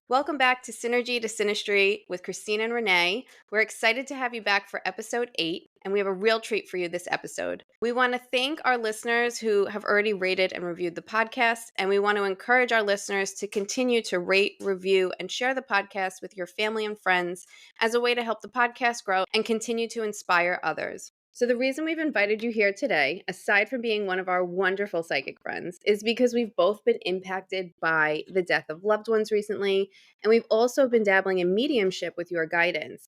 Welcome back to Synergy to Synastry with Christine and Renee. We're excited to have you back for episode 8, and we have a real treat for you this episode. We want to thank our listeners who have already rated and reviewed the podcast, and we want to encourage our listeners to continue to rate, review, and share the podcast with your family and friends as a way to help the podcast grow and continue to inspire others. So the reason we've invited you here today, aside from being one of our wonderful psychic friends, is because we've both been impacted by the death of loved ones recently, and we've also been dabbling in mediumship with your guidance.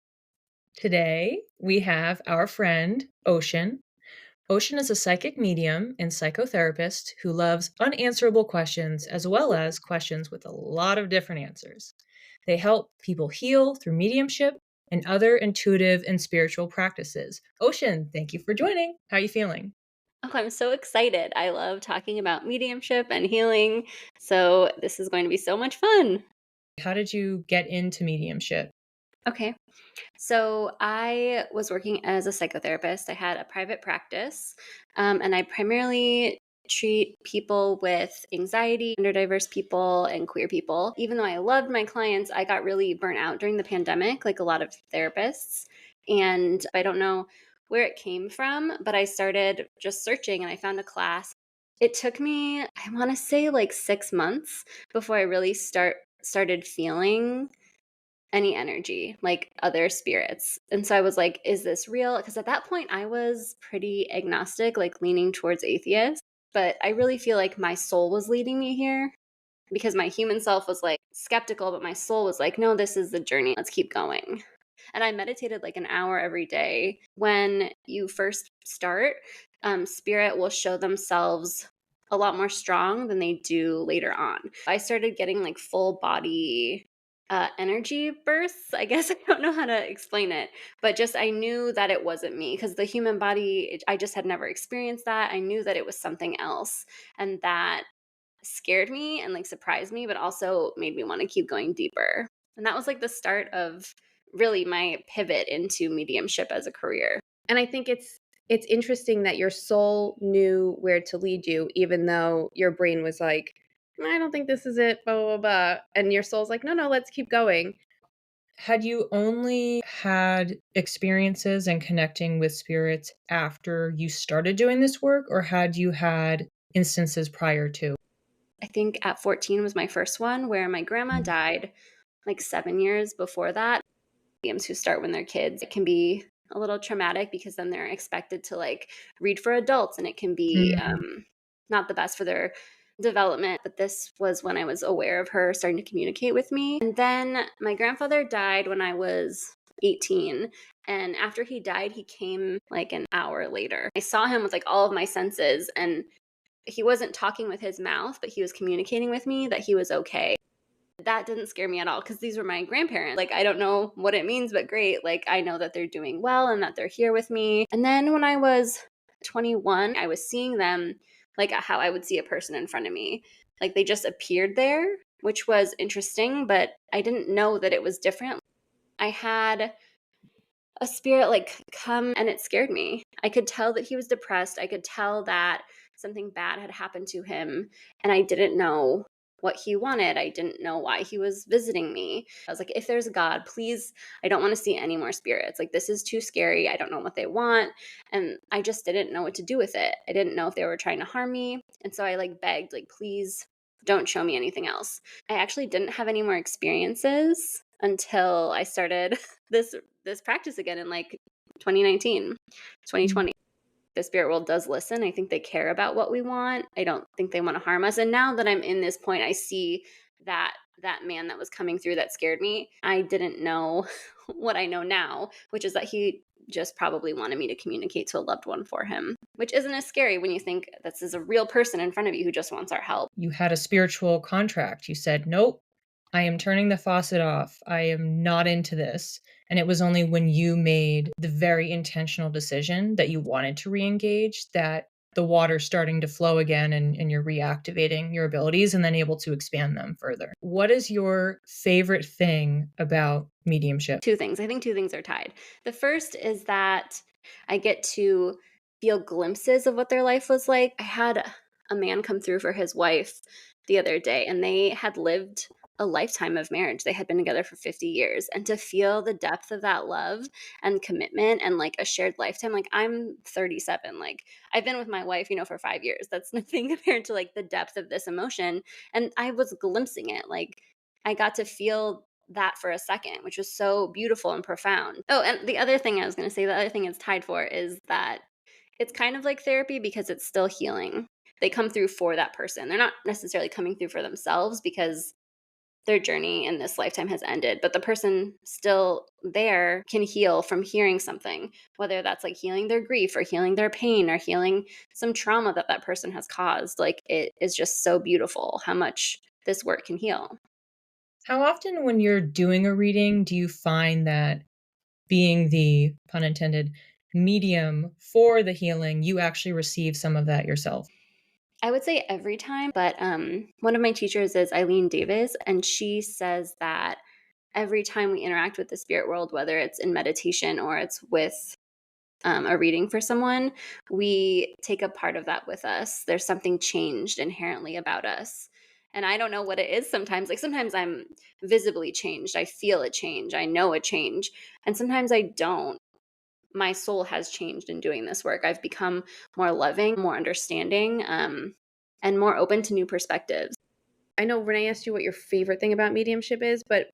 Today, we have our friend, Ocean. Ocean is a psychic medium and psychotherapist who loves unanswerable questions as well as questions with a lot of different answers. They help people heal through mediumship and other intuitive and spiritual practices. Ocean, thank you for joining. How are you feeling? Oh, I'm so excited. I love talking about mediumship and healing. So this is going to be so much fun. How did you get into mediumship? Okay. So I was working as a psychotherapist. I had a private practice, and I primarily treat people with anxiety, neurodiverse people, and queer people. Even though I loved my clients, I got really burnt out during the pandemic, like a lot of therapists. And I don't know where it came from, but I started just searching and I found a class. It took me, I want to say like 6 months before I really started feeling any energy, like other spirits. And so I was like, is this real? Because at that point, I was pretty agnostic, like leaning towards atheist. But I really feel like my soul was leading me here because my human self was like skeptical, but my soul was like, no, this is the journey. Let's keep going. And I meditated like an hour every day. When you first start, spirit will show themselves a lot more strong than they do later on. I started getting like full body energy bursts. I guess I don't know how to explain it, but just I knew that it wasn't me because the human body, I just had never experienced that. I knew that it was something else. And that scared me and like surprised me, but also made me want to keep going deeper. And that was like the start of really my pivot into mediumship as a career. And I think it's interesting that your soul knew where to lead you, even though your brain was like, I don't think this is it, blah, blah, blah. And your soul's like, no, let's keep going. Had you only had experiences and connecting with spirits after you started doing this work, or had you had instances prior to? I think at 14 was my first one where my grandma died like 7 years before that. Mediums who start when they're kids, it can be a little traumatic because then they're expected to like read for adults and it can be not the best for their development. But this was when I was aware of her starting to communicate with me. And then my grandfather died when I was 18. And after he died, he came like an hour later. I saw him with like all of my senses, and he wasn't talking with his mouth, but he was communicating with me that he was okay. That didn't scare me at all because these were my grandparents. Like, I don't know what it means, but great. Like, I know that they're doing well and that they're here with me. And then when I was 21, I was seeing them like how I would see a person in front of me. Like, they just appeared there, which was interesting, but I didn't know that it was different. I had a spirit like come and it scared me. I could tell that he was depressed. I could tell that something bad had happened to him, and I didn't know what he wanted. I didn't know why he was visiting me. I was like, if there's a God, please, I don't want to see any more spirits. Like, this is too scary. I don't know what they want. And I just didn't know what to do with it. I didn't know if they were trying to harm me. And so I like begged, like, please don't show me anything else. I actually didn't have any more experiences until I started this practice again in like 2019, 2020. The spirit world does listen. I think they care about what we want. I don't think they want to harm us. And now that I'm in this point, I see that that man that was coming through that scared me, I didn't know what I know now, which is that he just probably wanted me to communicate to a loved one for him, which isn't as scary when you think this is a real person in front of you who just wants our help. You had a spiritual contract. You said, nope, I am turning the faucet off. I am not into this. And it was only when you made the very intentional decision that you wanted to re-engage that the water's starting to flow again and you're reactivating your abilities and then able to expand them further. What is your favorite thing about mediumship? Two things. I think two things are tied. The first is that I get to feel glimpses of what their life was like. I had a man come through for his wife the other day, and they had lived a lifetime of marriage. They had been together for 50 years. And to feel the depth of that love and commitment and like a shared lifetime, like I'm 37, like I've been with my wife, for 5 years. That's nothing compared to like the depth of this emotion. And I was glimpsing it. Like I got to feel that for a second, which was so beautiful and profound. Oh, and the other thing I was going to say, the other thing it's tied for is that it's kind of like therapy because it's still healing. They come through for that person. They're not necessarily coming through for themselves because their journey in this lifetime has ended, but the person still there can heal from hearing something, whether that's like healing their grief or healing their pain or healing some trauma that that person has caused. Like it is just so beautiful how much this work can heal. How often when you're doing a reading do you find that being the, pun intended, medium for the healing, you actually receive some of that yourself? I would say every time, but one of my teachers is Eileen Davis, and she says that every time we interact with the spirit world, whether it's in meditation or it's with a reading for someone, we take a part of that with us. There's something changed inherently about us. And I don't know what it is sometimes. Like sometimes I'm visibly changed. I feel a change. I know a change. And sometimes I don't. My soul has changed in doing this work. I've become more loving, more understanding, and more open to new perspectives. I know Renee asked you what your favorite thing about mediumship is, but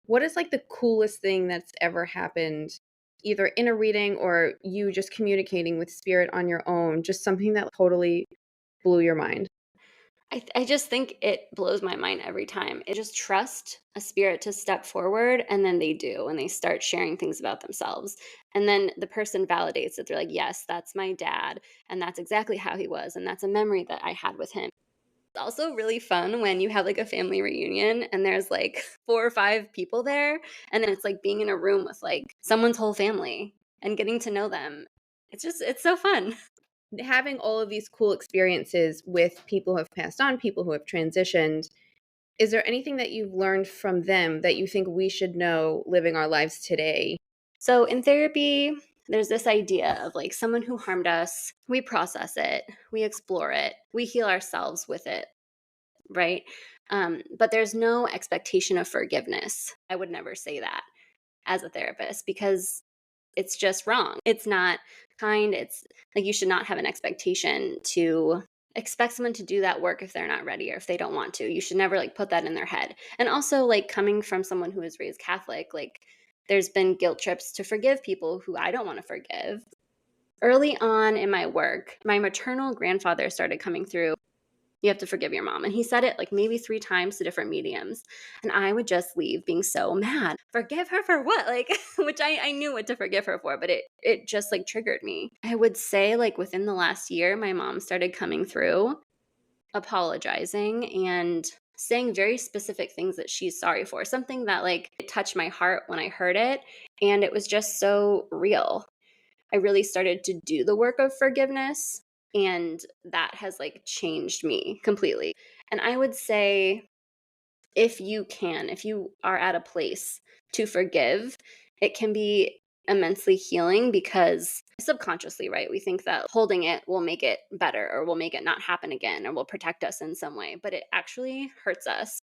what is like the coolest thing that's ever happened, either in a reading or you just communicating with spirit on your own? Just something that totally blew your mind. I just think it blows my mind every time. It just trust a spirit to step forward, and then they do, and they start sharing things about themselves. And then the person validates it. They're like, yes, that's my dad, and that's exactly how he was, and that's a memory that I had with him. It's also really fun when you have like a family reunion and there's like 4 or 5 people there, and then it's like being in a room with like someone's whole family and getting to know them. It's so fun. Having all of these cool experiences with people who have passed on, people who have transitioned, is there anything that you've learned from them that you think we should know living our lives today? So in therapy, there's this idea of like someone who harmed us, we process it, we explore it, we heal ourselves with it, right? But there's no expectation of forgiveness. I would never say that as a therapist because it's just wrong. It's not kind. It's like you should not have an expectation to expect someone to do that work if they're not ready or if they don't want to. You should never like put that in their head. And also like coming from someone who was raised Catholic, like there's been guilt trips to forgive people who I don't want to forgive. Early on in my work, my maternal grandfather started coming through. You have to forgive your mom. And he said it like maybe 3 times to different mediums. And I would just leave being so mad. Forgive her for what? Like, which I knew what to forgive her for, but it just like triggered me. I would say like within the last year, my mom started coming through, apologizing and saying very specific things that she's sorry for. Something that like it touched my heart when I heard it. And it was just so real. I really started to do the work of forgiveness, and that has like changed me completely. And I would say if you are at a place to forgive, it can be immensely healing because subconsciously, right? We think that holding it will make it better or will make it not happen again or will protect us in some way, but it actually hurts us.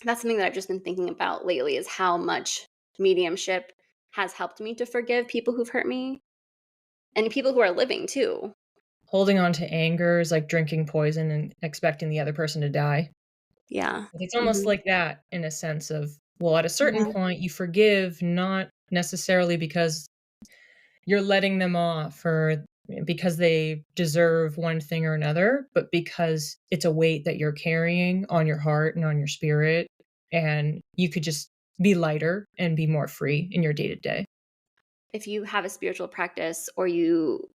That's something that I've just been thinking about lately is how much mediumship has helped me to forgive people who've hurt me and people who are living too. Holding on to anger is like drinking poison and expecting the other person to die. Yeah. It's almost Mhm. like that in a sense of, well, at a certain Yeah. point, you forgive not necessarily because you're letting them off or because they deserve one thing or another, but because it's a weight that you're carrying on your heart and on your spirit. And you could just be lighter and be more free in your day to day. If you have a spiritual practice or you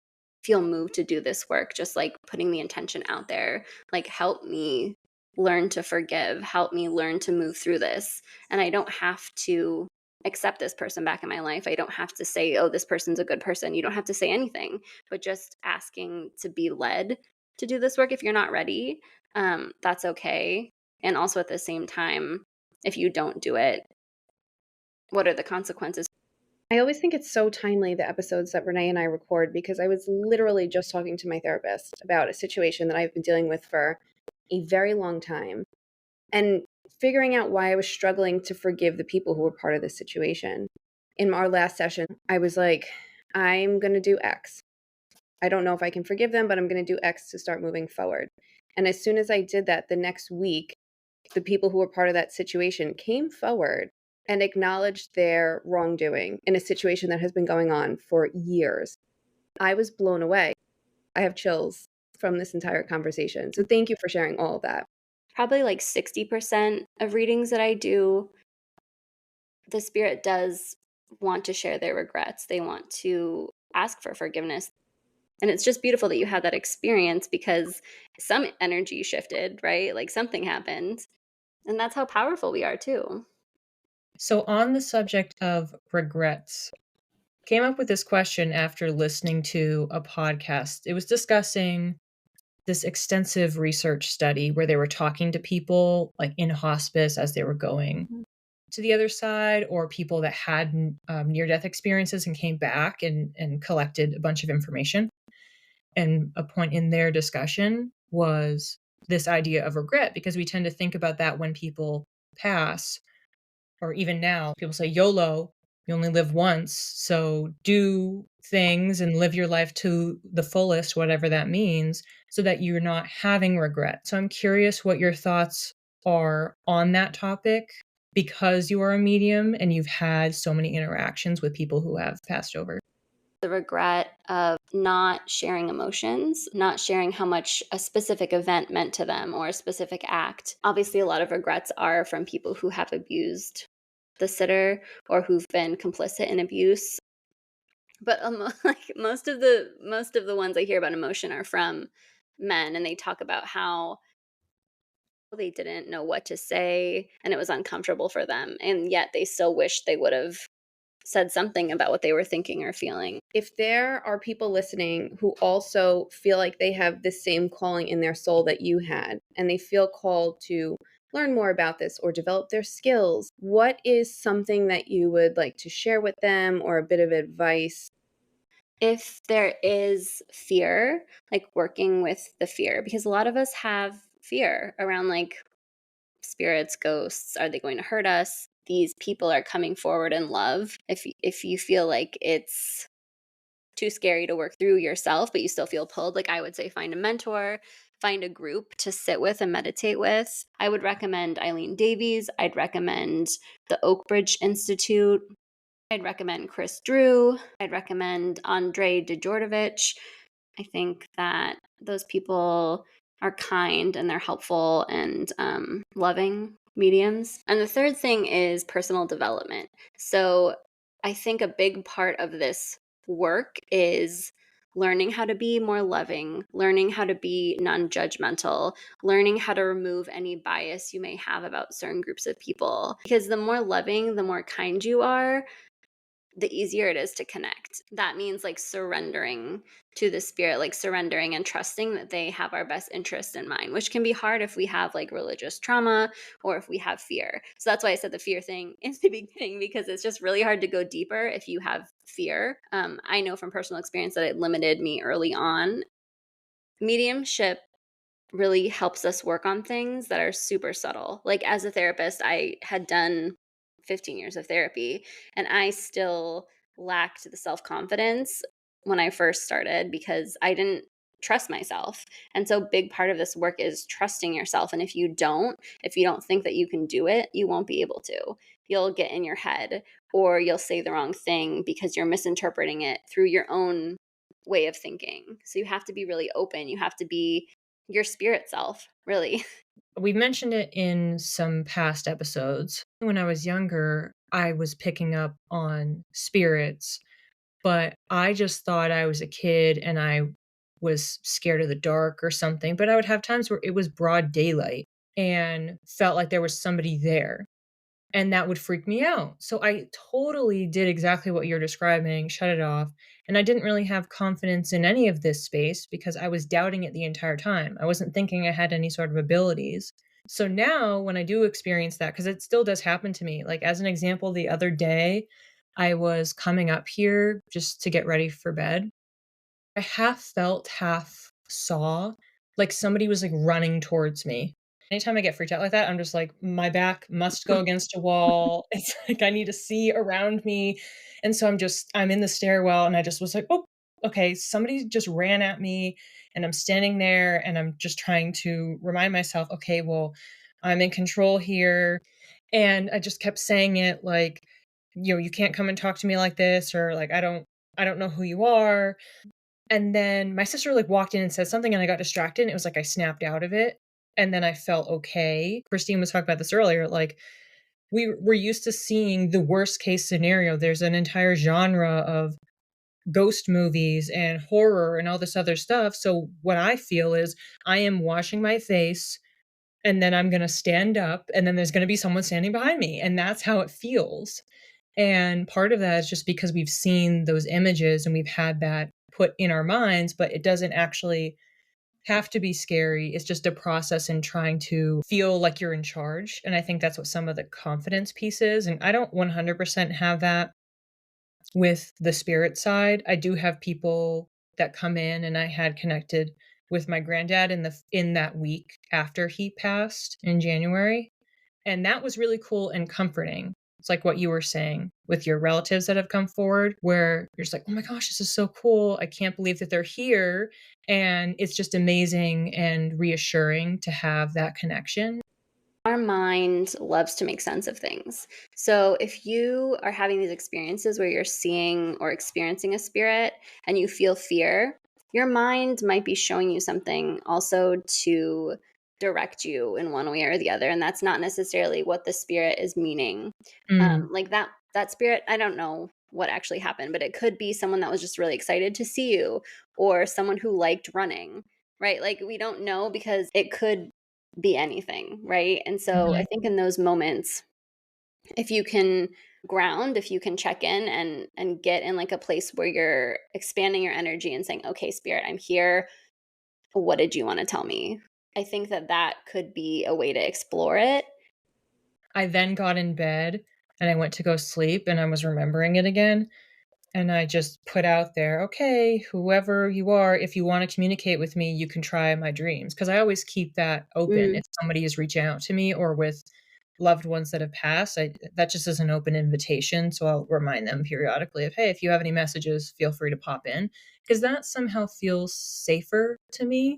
feel moved to do this work, just like putting the intention out there, like help me learn to forgive, help me learn to move through this. And I don't have to accept this person back in my life. I don't have to say, oh, this person's a good person. You don't have to say anything, but just asking to be led to do this work if you're not ready, that's okay. And also at the same time, if you don't do it, what are the consequences? I always think it's so timely, the episodes that Renee and I record, because I was literally just talking to my therapist about a situation that I've been dealing with for a very long time. and figuring out why I was struggling to forgive the people who were part of this situation. In our last session, I was like, I'm going to do X. I don't know if I can forgive them, but I'm going to do X to start moving forward. And as soon as I did that, the next week, the people who were part of that situation came forward and acknowledged their wrongdoing in a situation that has been going on for years. I was blown away. I have chills from this entire conversation. So thank you for sharing all of that. Probably like 60% of readings that I do, the spirit does want to share their regrets. They want to ask for forgiveness. And it's just beautiful that you had that experience because some energy shifted, right? Like something happened. And that's how powerful we are too. So on the subject of regrets, came up with this question after listening to a podcast. It was discussing this extensive research study where they were talking to people like in hospice as they were going to the other side, or people that had near-death experiences and came back and collected a bunch of information. And a point in their discussion was this idea of regret, because we tend to think about that when people pass, or even now, people say YOLO, you only live once. So do things and live your life to the fullest, whatever that means, so that you're not having regret. So I'm curious what your thoughts are on that topic, because you are a medium and you've had so many interactions with people who have passed over. The regret of not sharing emotions, not sharing how much a specific event meant to them or a specific act. Obviously, a lot of regrets are from people who have abused the sitter or who've been complicit in abuse. But like most of the ones I hear about emotion are from men, and they talk about how they didn't know what to say and it was uncomfortable for them, and yet they still wish they would have said something about what they were thinking or feeling. If there are people listening who also feel like they have the same calling in their soul that you had, and they feel called to learn more about this or develop their skills, what is something that you would like to share with them, or a bit of advice? If there is fear, like working with the fear, because a lot of us have fear around like spirits, ghosts, are they going to hurt us? These people are coming forward in love. If you feel like it's too scary to work through yourself, but you still feel pulled, like I would say find a mentor, find a group to sit with and meditate with. I would recommend Eileen Davies. I'd recommend the Oakbridge Institute. I'd recommend Chris Drew. I'd recommend Andrei Djordjevic. I think that those people are kind and they're helpful and loving mediums. And the third thing is personal development. So I think a big part of this work is learning how to be more loving, learning how to be non-judgmental, learning how to remove any bias you may have about certain groups of people. Because the more loving, the more kind you are, the easier it is to connect. That means like surrendering to the spirit, like surrendering and trusting that they have our best interest in mind, which can be hard if we have like religious trauma or if we have fear. So that's why I said the fear thing in the beginning, because it's just really hard to go deeper if you have fear. I know from personal experience that it limited me early on. Mediumship really helps us work on things that are super subtle. Like as a therapist, I had done 15 years of therapy and I still lacked the self-confidence when I first started because I didn't trust myself. And so big part of this work is trusting yourself, and if you don't think that you can do it, you won't be able to. You'll get in your head or you'll say the wrong thing because you're misinterpreting it through your own way of thinking. So you have to be really open. You have to be your spirit self, really. We've mentioned it in some past episodes. When I was younger, I was picking up on spirits, but I just thought I was a kid and I was scared of the dark or something. But I would have times where it was broad daylight and felt like there was somebody there. And that would freak me out. So I totally did exactly what you're describing, shut it off. And I didn't really have confidence in any of this space because I was doubting it the entire time. I wasn't thinking I had any sort of abilities. So now when I do experience that, because it still does happen to me, like as an example, the other day, I was coming up here just to get ready for bed. I half felt, half saw, like somebody was like running towards me. Anytime I get freaked out like that, I'm just like, my back must go against a wall. It's like I need to see around me. And so I'm in the stairwell and I just was like, oh, okay, somebody just ran at me and I'm standing there and I'm just trying to remind myself, okay, well, I'm in control here. And I just kept saying it like, you can't come and talk to me like this, or like, I don't know who you are. And then my sister, like, walked in and said something, and I got distracted, and it was like I snapped out of it, and then I felt okay. Christine was talking about this earlier, like, we're used to seeing the worst case scenario. There's an entire genre of ghost movies and horror and all this other stuff, so what I feel is I am washing my face, and then I'm gonna stand up, and then there's gonna be someone standing behind me, and that's how it feels. And part of that is just because we've seen those images and we've had that put in our minds, but it doesn't actually have to be scary. It's just a process in trying to feel like you're in charge. And I think that's what some of the confidence piece is. And I don't 100% have that with the spirit side. I do have people that come in, and I had connected with my granddad in that week after he passed in January, and that was really cool and comforting. It's like what you were saying with your relatives that have come forward, where you're just like, oh my gosh, this is so cool. I can't believe that they're here. And it's just amazing and reassuring to have that connection. Our mind loves to make sense of things. So if you are having these experiences where you're seeing or experiencing a spirit and you feel fear, your mind might be showing you something also to direct you in one way or the other. And that's not necessarily what the spirit is meaning. Mm, Like that spirit, I don't know what actually happened, but it could be someone that was just really excited to see you, or someone who liked running, right? Like we don't know because it could be anything, right? And so I mhm. think in those moments, if you can ground, if you can check in and get in like a place where you're expanding your energy and saying, "Okay, spirit, I'm here. What did you want to tell me?" I think that that could be a way to explore it. I then got in bed and I went to go sleep and I was remembering it again. And I just put out there, okay, whoever you are, if you want to communicate with me, you can try my dreams. Cause I always keep that open. Mm. If somebody is reaching out to me or with loved ones that have passed, that just is an open invitation. So I'll remind them periodically of, hey, if you have any messages, feel free to pop in. Cause that somehow feels safer to me,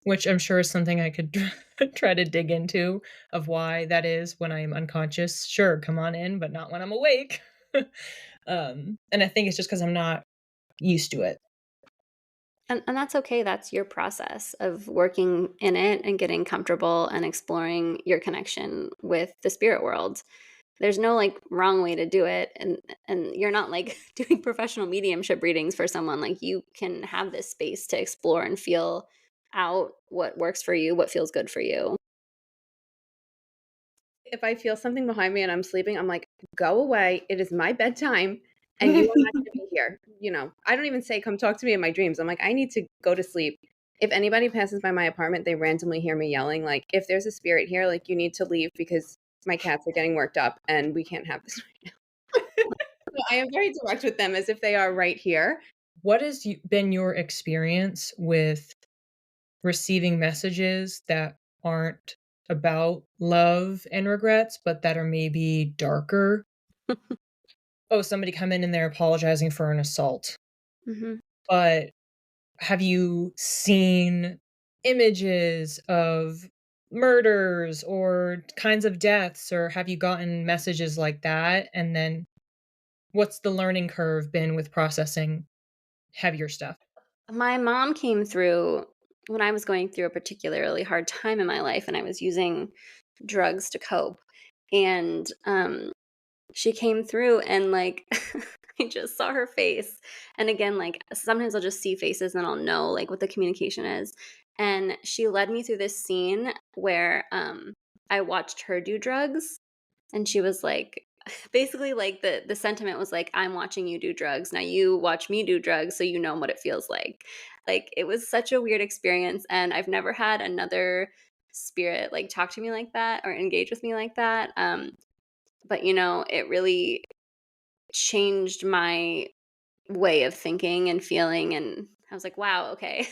which I'm sure is something I could try to dig into of why that is when I am unconscious. Sure, come on in, but not when I'm awake. And I think it's just because 'cause I'm not used to it. And that's okay. That's your process of working in it and getting comfortable and exploring your connection with the spirit world. There's no, like, wrong way to do it, and you're not, like, doing professional mediumship readings for someone, like, you can have this space to explore and feel out what works for you, what feels good for you. If I feel something behind me and I'm sleeping, I'm like, "Go away. It is my bedtime, and you are not gonna be here." I don't even say, "Come talk to me in my dreams." I'm like, "I need to go to sleep." If anybody passes by my apartment, they randomly hear me yelling, like, "If there's a spirit here, like, you need to leave because my cats are getting worked up and we can't have this right now." So I am very direct with them as if they are right here. What has been your experience with receiving messages that aren't about love and regrets, but that are maybe darker? Oh, somebody come in and they're apologizing for an assault. Mhm. But have you seen images of murders or kinds of deaths, or have you gotten messages like that? And then what's the learning curve been with processing heavier stuff? My mom came through when I was going through a particularly hard time in my life, and I was using drugs to cope, and, she came through and, like, I just saw her face, and again, like, sometimes I'll just see faces and I'll know, like, what the communication is, and she led me through this scene where, I watched her do drugs, and she was like basically, like, the sentiment was like, "I'm watching you do drugs, now you watch me do drugs so you know what it feels like." Like, it was such a weird experience, and I've never had another spirit, like, talk to me like that or engage with me like that, but, it really changed my way of thinking and feeling, and I was like, "Wow, okay."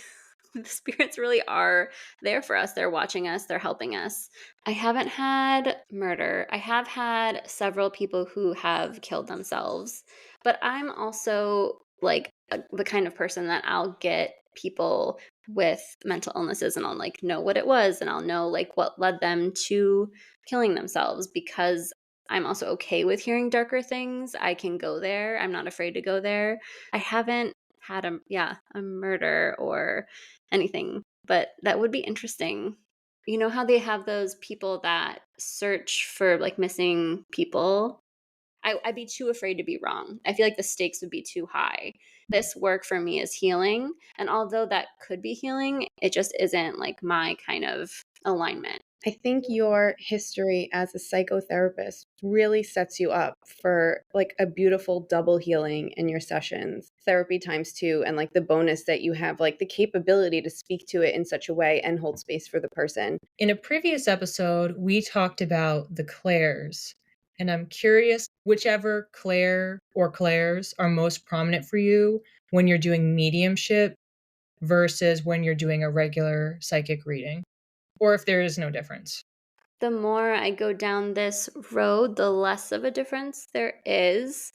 the spirits really are there for us. They're watching us, they're helping us. I haven't had murder. I have had several people who have killed themselves, but I'm also like the kind of person that I'll get people with mental illnesses and I'll like know what it was and I'll know like what led them to killing themselves because I'm also okay with hearing darker things. I can go there. I'm not afraid to go there. I haven't had a murder or anything, but that would be interesting. You know how they have those people that search for like missing people? I'd be too afraid to be wrong. I feel like the stakes would be too high. This work for me is healing. And although that could be healing, it just isn't like my kind of alignment. I think your history as a psychotherapist really sets you up for like a beautiful double healing in your sessions, therapy times two, and like the bonus that you have like the capability to speak to it in such a way and hold space for the person. In a previous episode, we talked about the clairs, and I'm curious whichever clair or clairs are most prominent for you when you're doing mediumship versus when you're doing a regular psychic reading, or if there is no difference. The more I go down this road, the less of a difference there is.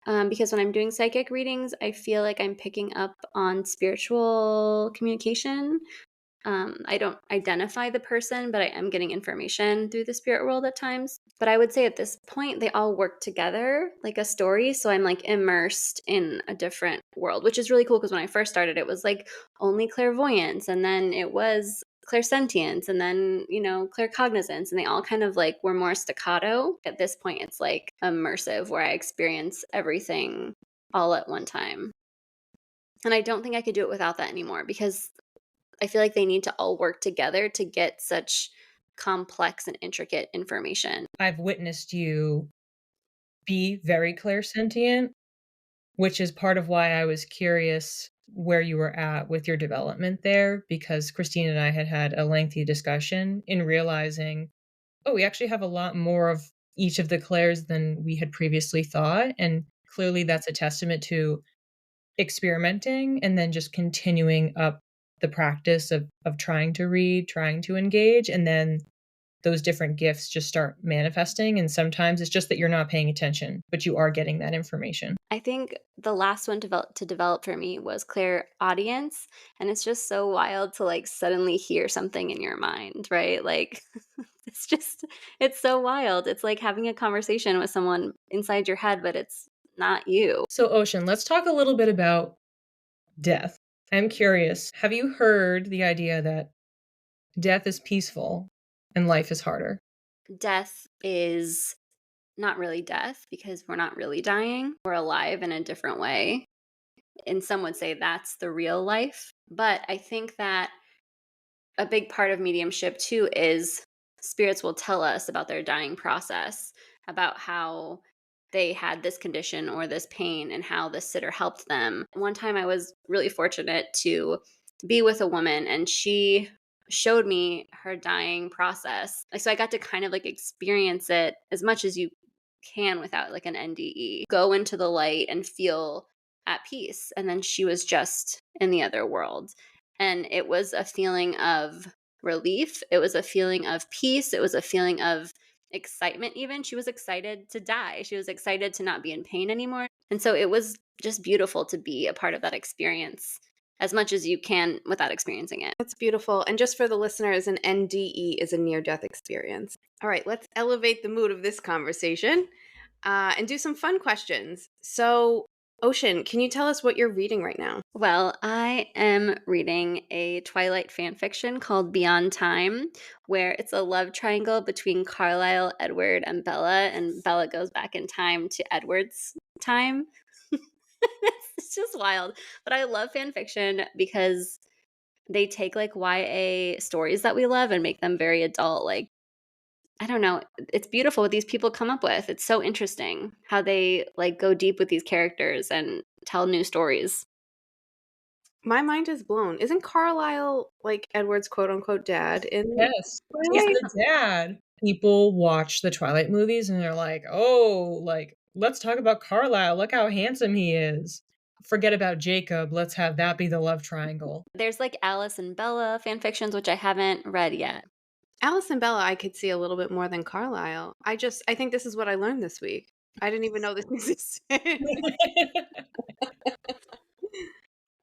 Because when I'm doing psychic readings, I feel like I'm picking up on spiritual communication. I don't identify the person, but I am getting information through the spirit world at times. But I would say at this point, they all work together like a story. So I'm like immersed in a different world, which is really cool because when I first started, it was like only clairvoyance, and then it was clairsentience, and then, claircognizance, and they all kind of like were more staccato. At this point, it's like immersive where I experience everything all at one time. And I don't think I could do it without that anymore because I feel like they need to all work together to get such complex and intricate information. I've witnessed you be very clairsentient, which is part of why I was curious where you were at with your development there, because Christine and I had a lengthy discussion in realizing, oh, we actually have a lot more of each of the clairs than we had previously thought. And clearly that's a testament to experimenting and then just continuing up the practice of trying to read, trying to engage, and then those different gifts just start manifesting. And sometimes it's just that you're not paying attention, but you are getting that information. I think the last one to develop for me was clear audience. And it's just so wild to like suddenly hear something in your mind, right? Like it's so wild. It's like having a conversation with someone inside your head, but it's not you. So, Ocean, let's talk a little bit about death. I'm curious, have you heard the idea that death is peaceful and life is harder? Death is not really death because we're not really dying. We're alive in a different way. And some would say that's the real life. But I think that a big part of mediumship too is spirits will tell us about their dying process, about how they had this condition or this pain and how the sitter helped them. One time I was really fortunate to be with a woman and she showed me her dying process. So I got to kind of like experience it as much as you can without like an NDE. Go into the light and feel at peace. And then she was just in the other world. And it was a feeling of relief. It was a feeling of peace. It was a feeling of excitement, even. She was excited to die. She was excited to not be in pain anymore. And so it was just beautiful to be a part of that experience as much as you can without experiencing it. That's beautiful. And just for the listeners, an NDE is a near-death experience. All right, let's elevate the mood of this conversation and do some fun questions. So, Ocean, can you tell us what you're reading right now? Well, I am reading a Twilight fan fiction called Beyond Time, where it's a love triangle between Carlisle, Edward, and Bella, and Bella goes back in time to Edward's time. It's just wild. But I love fan fiction because they take like YA stories that we love and make them very adult. Like, I don't know. It's beautiful what these people come up with. It's so interesting how they like go deep with these characters and tell new stories. My mind is blown. Isn't Carlisle like Edward's quote unquote dad in Yes, he's Twilight? the dad. People watch the Twilight movies and they're like, oh, like, let's talk about Carlisle. Look how handsome he is. forget about Jacob. Let's have that be the love triangle. There's like Alice and Bella fan fictions, which I haven't read yet. Alice and Bella, I could see a little bit more than Carlisle. I think this is what I learned this week. I didn't even know this existed.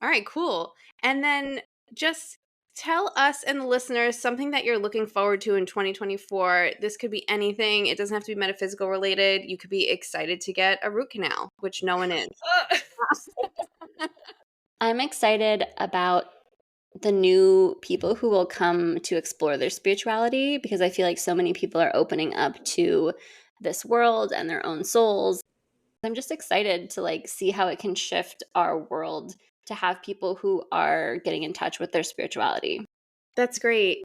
All right, cool. And then just tell us and the listeners something that you're looking forward to in 2024. This could be anything. It doesn't have to be metaphysical related. You could be excited to get a root canal, which no one is. I'm excited about the new people who will come to explore their spirituality, because I feel like so many people are opening up to this world and their own souls. I'm just excited to like see how it can shift our world to have people who are getting in touch with their spirituality. That's great.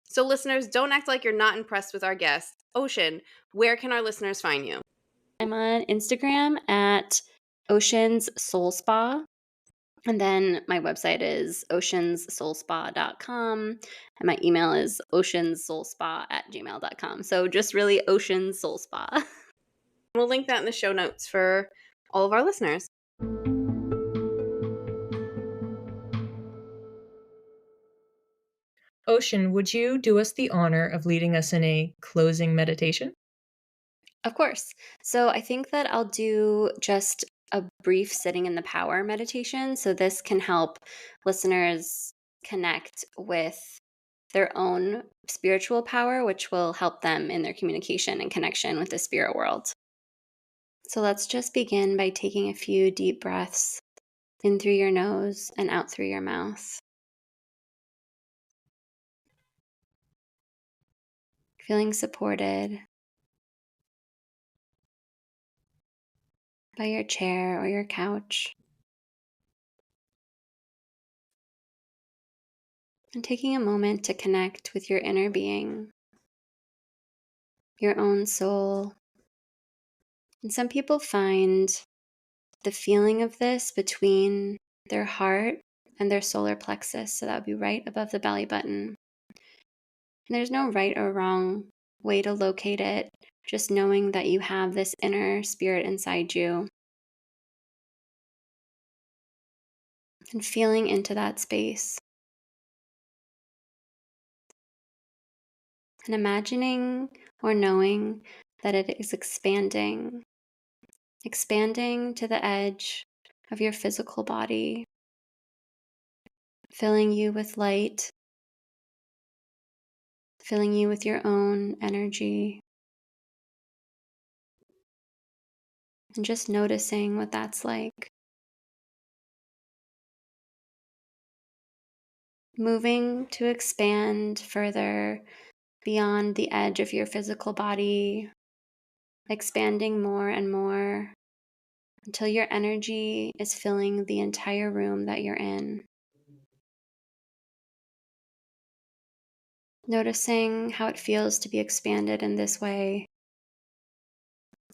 So listeners, don't act like you're not impressed with our guest. Ocean, where can our listeners find you? I'm on Instagram at Oceans Soul Spa. And then my website is oceanssoulspa.com. And my email is oceanssoulspa@gmail.com. So just really Oceans Soul Spa. We'll link that in the show notes for all of our listeners. Ocean, would you do us the honor of leading us in a closing meditation? Of course. So I think that I'll do just a brief sitting in the power meditation. So this can help listeners connect with their own spiritual power, which will help them in their communication and connection with the spirit world. So let's just begin by taking a few deep breaths in through your nose and out through your mouth. Feeling supported by your chair or your couch. And taking a moment to connect with your inner being, your own soul. And some people find the feeling of this between their heart and their solar plexus. So that would be right above the belly button. And there's no right or wrong way to locate it, just knowing that you have this inner spirit inside you. And feeling into that space. And imagining or knowing that it is expanding to the edge of your physical body, filling you with light, filling you with your own energy, and just noticing what that's like. Moving to expand further beyond the edge of your physical body, expanding more and more until your energy is filling the entire room that you're in. Noticing how it feels to be expanded in this way,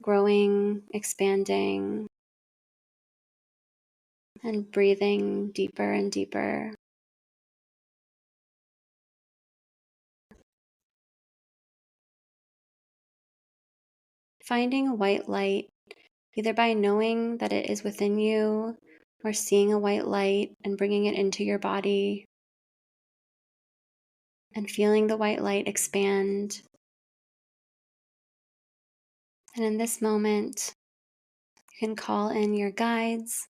growing, expanding, and breathing deeper and deeper. Finding a white light, either by knowing that it is within you or seeing a white light and bringing it into your body and feeling the white light expand. And in this moment, you can call in your guides,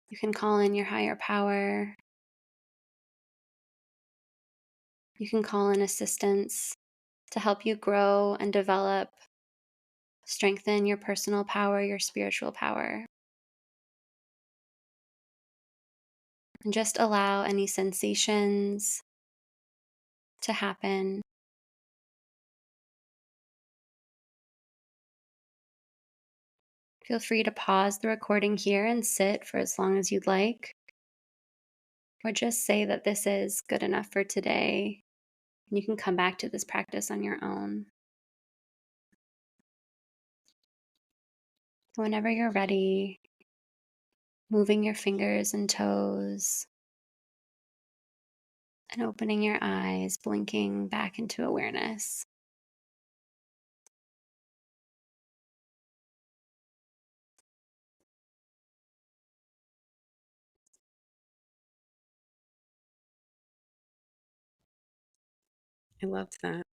you can call in your higher power, you can call in assistance to help you grow and develop, strengthen your personal power, your spiritual power. And just allow any sensations to happen. Feel free to pause the recording here and sit for as long as you'd like, or just say that this is good enough for today, and you can come back to this practice on your own. Whenever you're ready, moving your fingers and toes, and opening your eyes, blinking back into awareness. I loved that.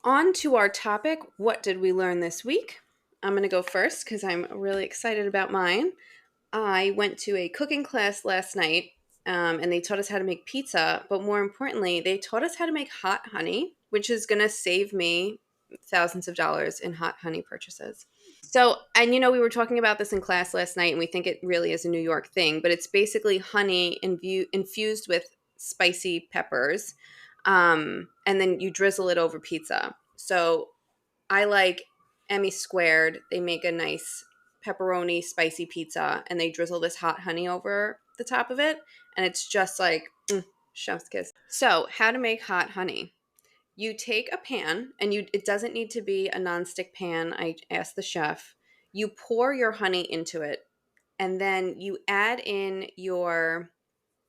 On to our topic. What did we learn this week? I'm going to go first because I'm really excited about mine. I went to a cooking class last night, and they taught us how to make pizza. But more importantly, they taught us how to make hot honey, which is going to save me thousands of dollars in hot honey purchases. So, and we were talking about this in class last night, and we think it really is a New York thing, but it's basically honey infused with spicy peppers, and then you drizzle it over pizza. So, I like Emmy Squared. They make a nice pepperoni spicy pizza, and they drizzle this hot honey over the top of it, and it's just like chef's kiss. So, how to make hot honey? You take a pan, and it doesn't need to be a nonstick pan. I asked the chef. You pour your honey into it, and then you add in your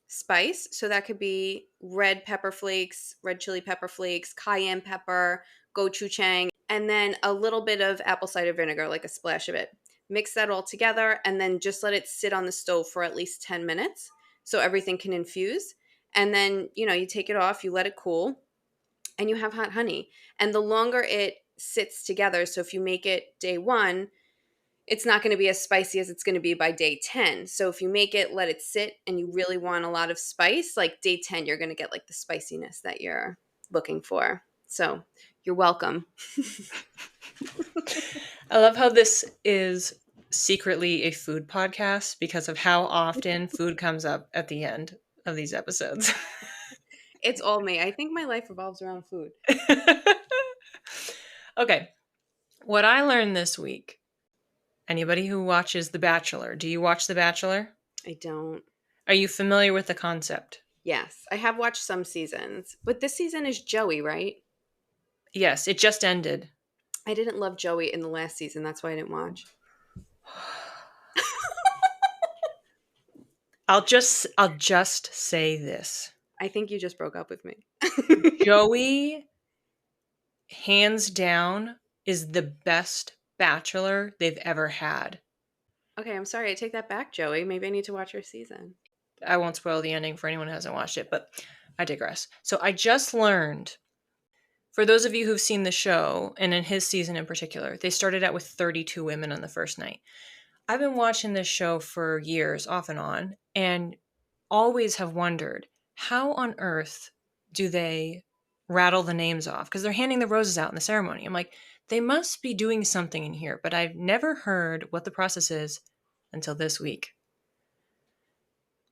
spice. So that could be red pepper flakes, red chili pepper flakes, cayenne pepper, gochujang, and then a little bit of apple cider vinegar, like a splash of it. Mix that all together, and then just let it sit on the stove for at least 10 minutes so everything can infuse. And then, you take it off, you let it cool, and you have hot honey. And the longer it sits together, so if you make it day 1, it's not going to be as spicy as it's going to be by day 10. So if you make it, let it sit, and you really want a lot of spice, like day 10, you're going to get like the spiciness that you're looking for. So you're welcome. I love how this is secretly a food podcast because of how often food comes up at the end of these episodes. It's all me. I think my life revolves around food. Okay. What I learned this week, anybody who watches The Bachelor, do you watch The Bachelor? I don't. Are you familiar with the concept? Yes, I have watched some seasons, but this season is Joey, right? Yes, it just ended. I didn't love Joey in the last season. That's why I didn't watch. I'll just say this. I think you just broke up with me. Joey, hands down, is the best bachelor they've ever had. Okay, I'm sorry. I take that back, Joey. Maybe I need to watch your season. I won't spoil the ending for anyone who hasn't watched it, but I digress. So I just learned, for those of you who've seen the show, and in his season in particular, they started out with 32 women on the first night. I've been watching this show for years, off and on, and always have wondered, how on earth do they rattle the names off? Because they're handing the roses out in the ceremony. I'm like, they must be doing something in here, but I've never heard what the process is until this week.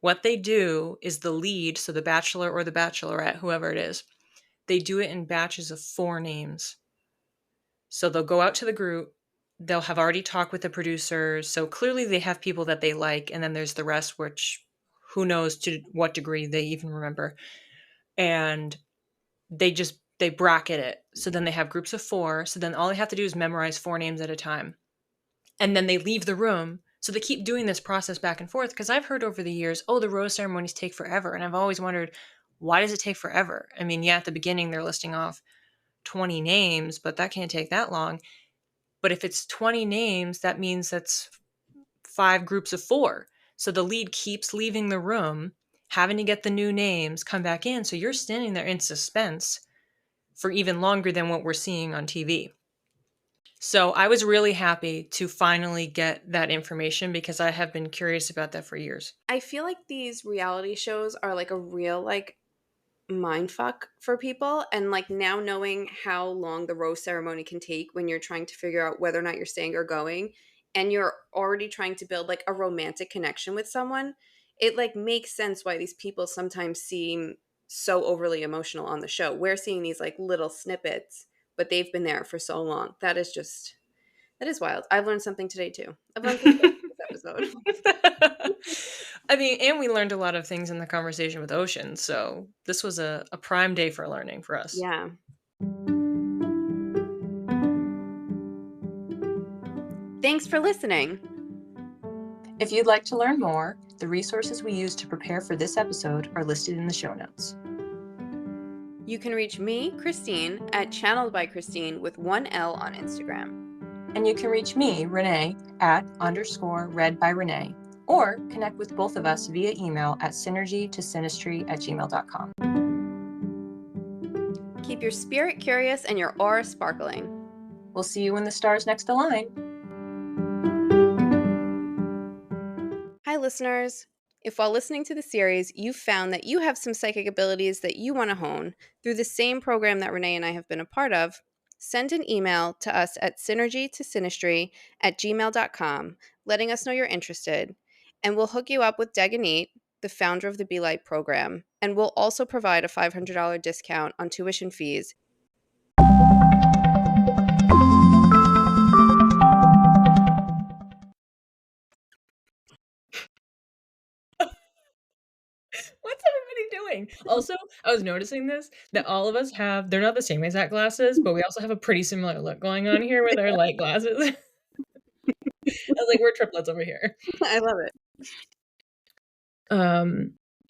What they do is the lead, so the bachelor or the bachelorette, whoever it is, they do it in batches of 4 names. So they'll go out to the group, they'll have already talked with the producers, so clearly they have people that they like, and then there's the rest, which who knows to what degree they even remember. And they bracket it. So then they have groups of 4, so then all they have to do is memorize 4 names at a time. And then they leave the room. So they keep doing this process back and forth, because I've heard over the years, the rose ceremonies take forever. And I've always wondered, why does it take forever? I mean, yeah, at the beginning they're listing off 20 names, but that can't take that long. But if it's 20 names, that means that's 5 groups of 4. So the lead keeps leaving the room, having to get the new names, come back in. So you're standing there in suspense for even longer than what we're seeing on TV. So I was really happy to finally get that information, because I have been curious about that for years. I feel like these reality shows are like a real mind fuck for people, and now knowing how long the rose ceremony can take when you're trying to figure out whether or not you're staying or going, and you're already trying to build a romantic connection with someone, it makes sense why these people sometimes seem so overly emotional on the show. We're seeing these little snippets, but they've been there for so long. That is wild. I've learned something today too. I've learned something this episode. I mean, and we learned a lot of things in the conversation with Ocean, so this was a prime day for learning for us. Yeah. Thanks for listening. If you'd like to learn more, the resources we used to prepare for this episode are listed in the show notes. You can reach me, Christine, at Channeled by Christine with 1 L on Instagram. And you can reach me, Renee, at _read by Renee, or connect with both of us via email at synergytosynastry@gmail.com. Keep your spirit curious and your aura sparkling. We'll see you when the stars next align. Hi, listeners. If while listening to the series, you found that you have some psychic abilities that you want to hone through the same program that Renee and I have been a part of, send an email to us at synergytosynastry@gmail.com, letting us know you're interested, and we'll hook you up with Daganit, the founder of the Be Light program, and we'll also provide a $500 discount on tuition fees. What's everybody doing? Also, I was noticing this, that all of us have, they're not the same exact glasses, but we also have a pretty similar look going on here with our light glasses. I was like, we're triplets over here. I love it.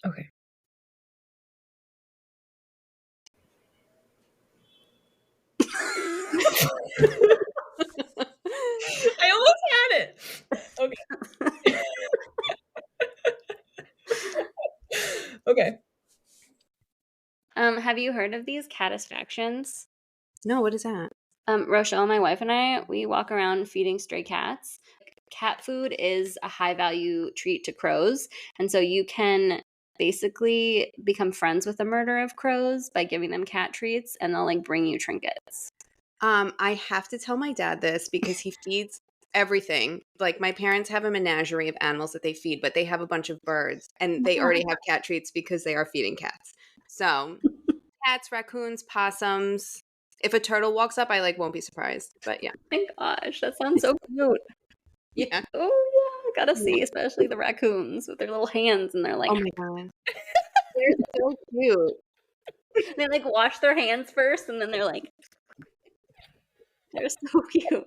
Okay. I almost had it. Okay. Okay. Have you heard of these catisfactions? No, what is that? Rochelle, my wife, and I, we walk around feeding stray cats. Cat food is a high value treat to crows. And so you can basically become friends with a murder of crows by giving them cat treats, and they'll like bring you trinkets. I have to tell my dad this because he feeds everything. Like, my parents have a menagerie of animals that they feed, but they have a bunch of birds and they already have cat treats because they are feeding cats. So cats, raccoons, possums. If a turtle walks up, I won't be surprised. But yeah. My gosh, that sounds so cute. Yeah. Oh yeah, gotta see, especially the raccoons with their little hands and they're like, Oh my god. They're so cute. they like wash their hands first and then they're like, they're so cute.